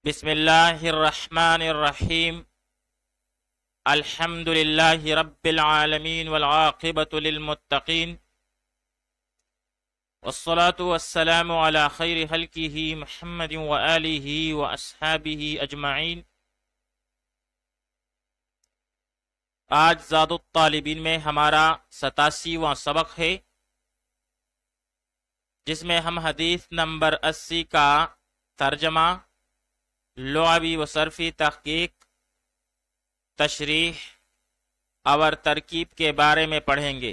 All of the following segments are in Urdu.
بسم اللہ الرحمن الرحیم الحمد للہ رب العالمین والعاقبۃ للمتقین والصلاة والسلام علی خیر خلقہ محمد وآلہ واصحابہ اجمعین۔ آج زاد الطالبین میں ہمارا 87واں سبق ہے، جس میں ہم حدیث نمبر 80 کا ترجمہ، لغوی و صرفی تحقیق، تشریح اور ترکیب کے بارے میں پڑھیں گے۔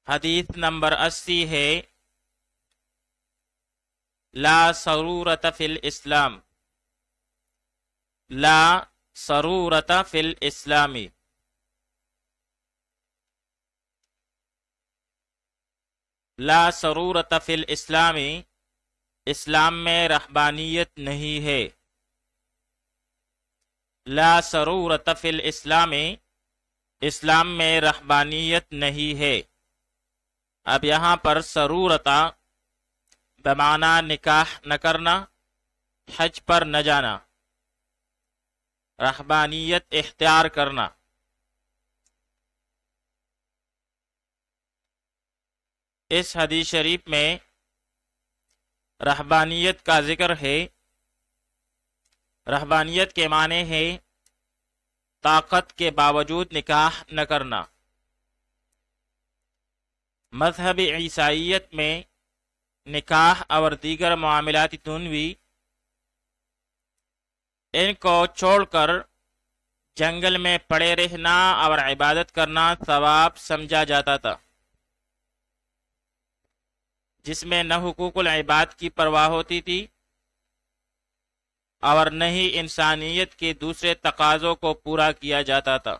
حدیث نمبر 80 ہے، لا سرورت فی الاسلام، لا سرورت فی الاسلام، لا سرورت فی الاسلام، اسلام میں رہبانیت نہیں ہے۔ لا سرورت فی الاسلام، اسلام میں رہبانیت نہیں ہے۔ اب یہاں پر سرورتا بمعنی نکاح نہ کرنا، حج پر نہ جانا، رہبانیت اختیار کرنا۔ اس حدیث شریف میں رہبانیت کا ذکر ہے۔ رہبانیت کے معنی ہے طاقت کے باوجود نکاح نہ کرنا۔ مذہب عیسائیت میں نکاح اور دیگر معاملات دنیوی ان کو چھوڑ کر جنگل میں پڑے رہنا اور عبادت کرنا ثواب سمجھا جاتا تھا، جس میں نہ حقوق العباد کی پرواہ ہوتی تھی اور نہ ہی انسانیت کے دوسرے تقاضوں کو پورا کیا جاتا تھا۔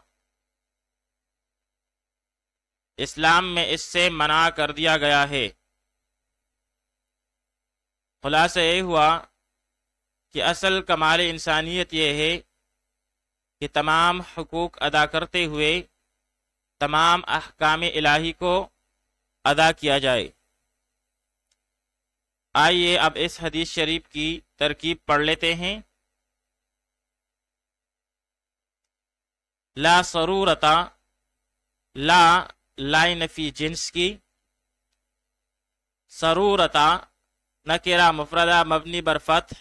اسلام میں اس سے منع کر دیا گیا ہے۔ خلاصہ یہ ہوا کہ اصل کمال انسانیت یہ ہے کہ تمام حقوق ادا کرتے ہوئے تمام احکام الہی کو ادا کیا جائے۔ آئیے اب اس حدیث شریف کی ترکیب پڑھ لیتے ہیں۔ لا سرورتا، لا نفی جنس کی، سرورتا نکرہ مفردہ مبنی بر فتح،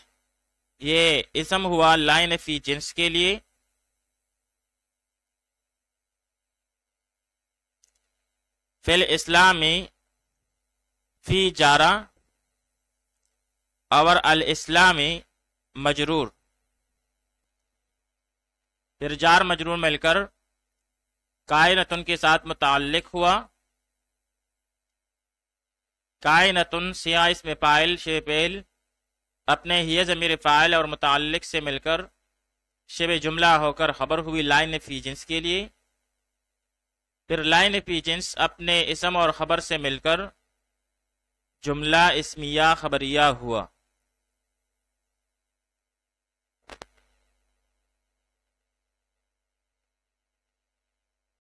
یہ اسم ہوا لا نفی جنس کے لیے۔ فی الاسلامی، فی جارہ اور الاسلامی مجرور، پھر جار مجرور مل کر کائنتن کے ساتھ متعلق ہوا۔ کائنتن سیاہ اسم فاعل شبہ فعل اپنے ہی ضمیر فاعل اور متعلق سے مل کر شبہ جملہ ہو کر خبر ہوئی لا نفی جنس کے لیے۔ پھر لا نفی جنس اپنے اسم اور خبر سے مل کر جملہ اسمیہ خبریہ ہوا۔